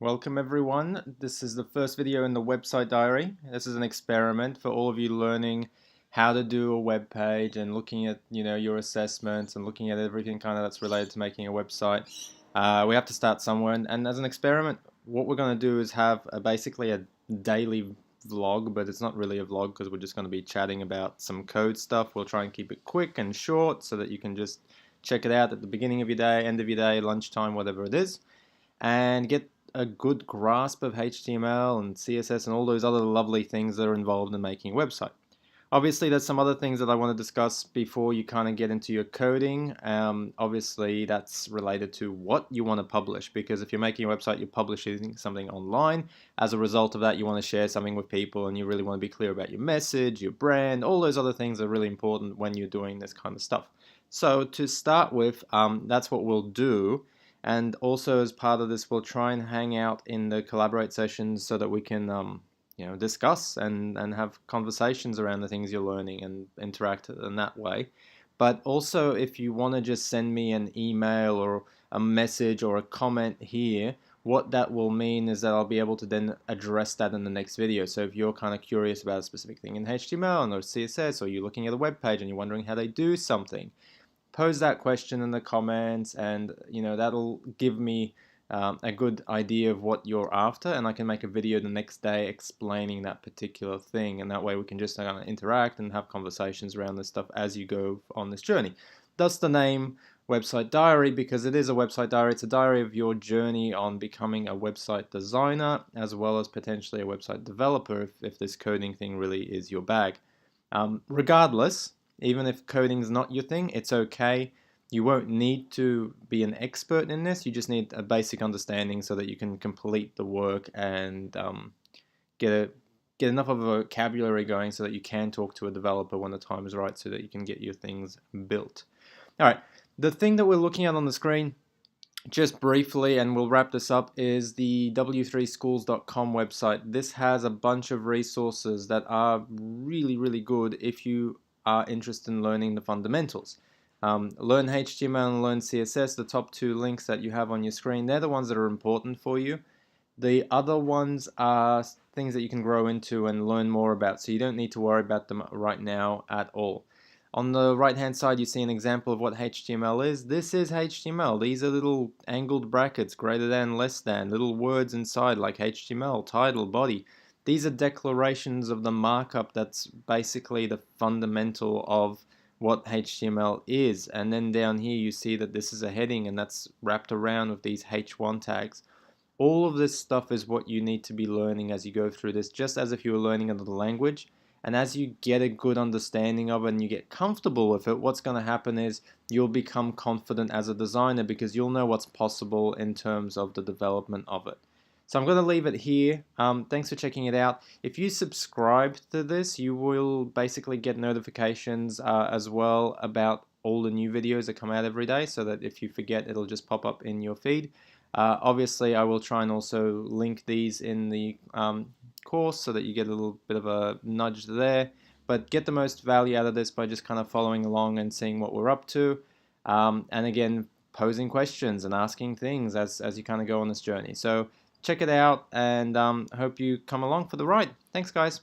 Welcome everyone. This is the first video in the website diary. This is an experiment for all of you learning how to do a web page and looking at your assessments and looking at everything kind of that's related to making a website. We have to start somewhere, and as an experiment, what we're going to do is have basically a daily vlog, but it's not really a vlog because we're just going to be chatting about some code stuff. We'll try and keep it quick and short so that you can just check it out at the beginning of your day, end of your day, lunchtime, whatever it is, and get a good grasp of HTML and CSS and all those other lovely things that are involved in making a website. Obviously, there's some other things that I want to discuss before you kind of get into your coding. Obviously, that's related to what you want to publish, because if you're making a website, you're publishing something online. As a result of that, you want to share something with people, and you really want to be clear about your message, your brand, all those other things are really important when you're doing this kind of stuff. So to start with, that's what we'll do. And also, as part of this, we'll try and hang out in the Collaborate sessions so that we can discuss and have conversations around the things you're learning and interact in that way. But also, if you want to just send me an email or a message or a comment here, what that will mean is that I'll be able to then address that in the next video. So if you're kind of curious about a specific thing in HTML or CSS, or you're looking at a web page and you're wondering how they do something, pose that question in the comments, and that'll give me a good idea of what you're after, and I can make a video the next day explaining that particular thing, and that way we can just interact and have conversations around this stuff as you go on this journey. Thus the name Website Diary, because it is a website diary. It's a diary of your journey on becoming a website designer, as well as potentially a website developer if this coding thing really is your bag. Regardless, even if coding is not your thing, it's okay. You won't need to be an expert in this. You just need a basic understanding so that you can complete the work and get enough of a vocabulary going so that you can talk to a developer when the time is right, so that you can get your things built. All right, the thing that we're looking at on the screen, just briefly, and we'll wrap this up, is the w3schools.com website. This has a bunch of resources that are really, really good if you are interested in learning the fundamentals. Learn HTML and learn CSS, the top two links that you have on your screen, they're the ones that are important for you. The other ones are things that you can grow into and learn more about, so you don't need to worry about them right now at all. On the right hand side, you see an example of what HTML is. This is HTML. These are little angled brackets, greater than, less than, little words inside like HTML, title, body. These are declarations of the markup that's basically the fundamental of what HTML is. And then down here you see that this is a heading, and that's wrapped around with these H1 tags. All of this stuff is what you need to be learning as you go through this, just as if you were learning another language. And as you get a good understanding of it and you get comfortable with it, what's going to happen is you'll become confident as a designer, because you'll know what's possible in terms of the development of it. So I'm going to leave it here. Thanks for checking it out. If you subscribe to this, you will basically get notifications as well about all the new videos that come out every day, so that if you forget, it'll just pop up in your feed. Obviously, I will try and also link these in the course so that you get a little bit of a nudge there. But get the most value out of this by just kind of following along and seeing what we're up to. And again, posing questions and asking things as you kind of go on this journey. So check it out, and hope you come along for the ride. Thanks, guys.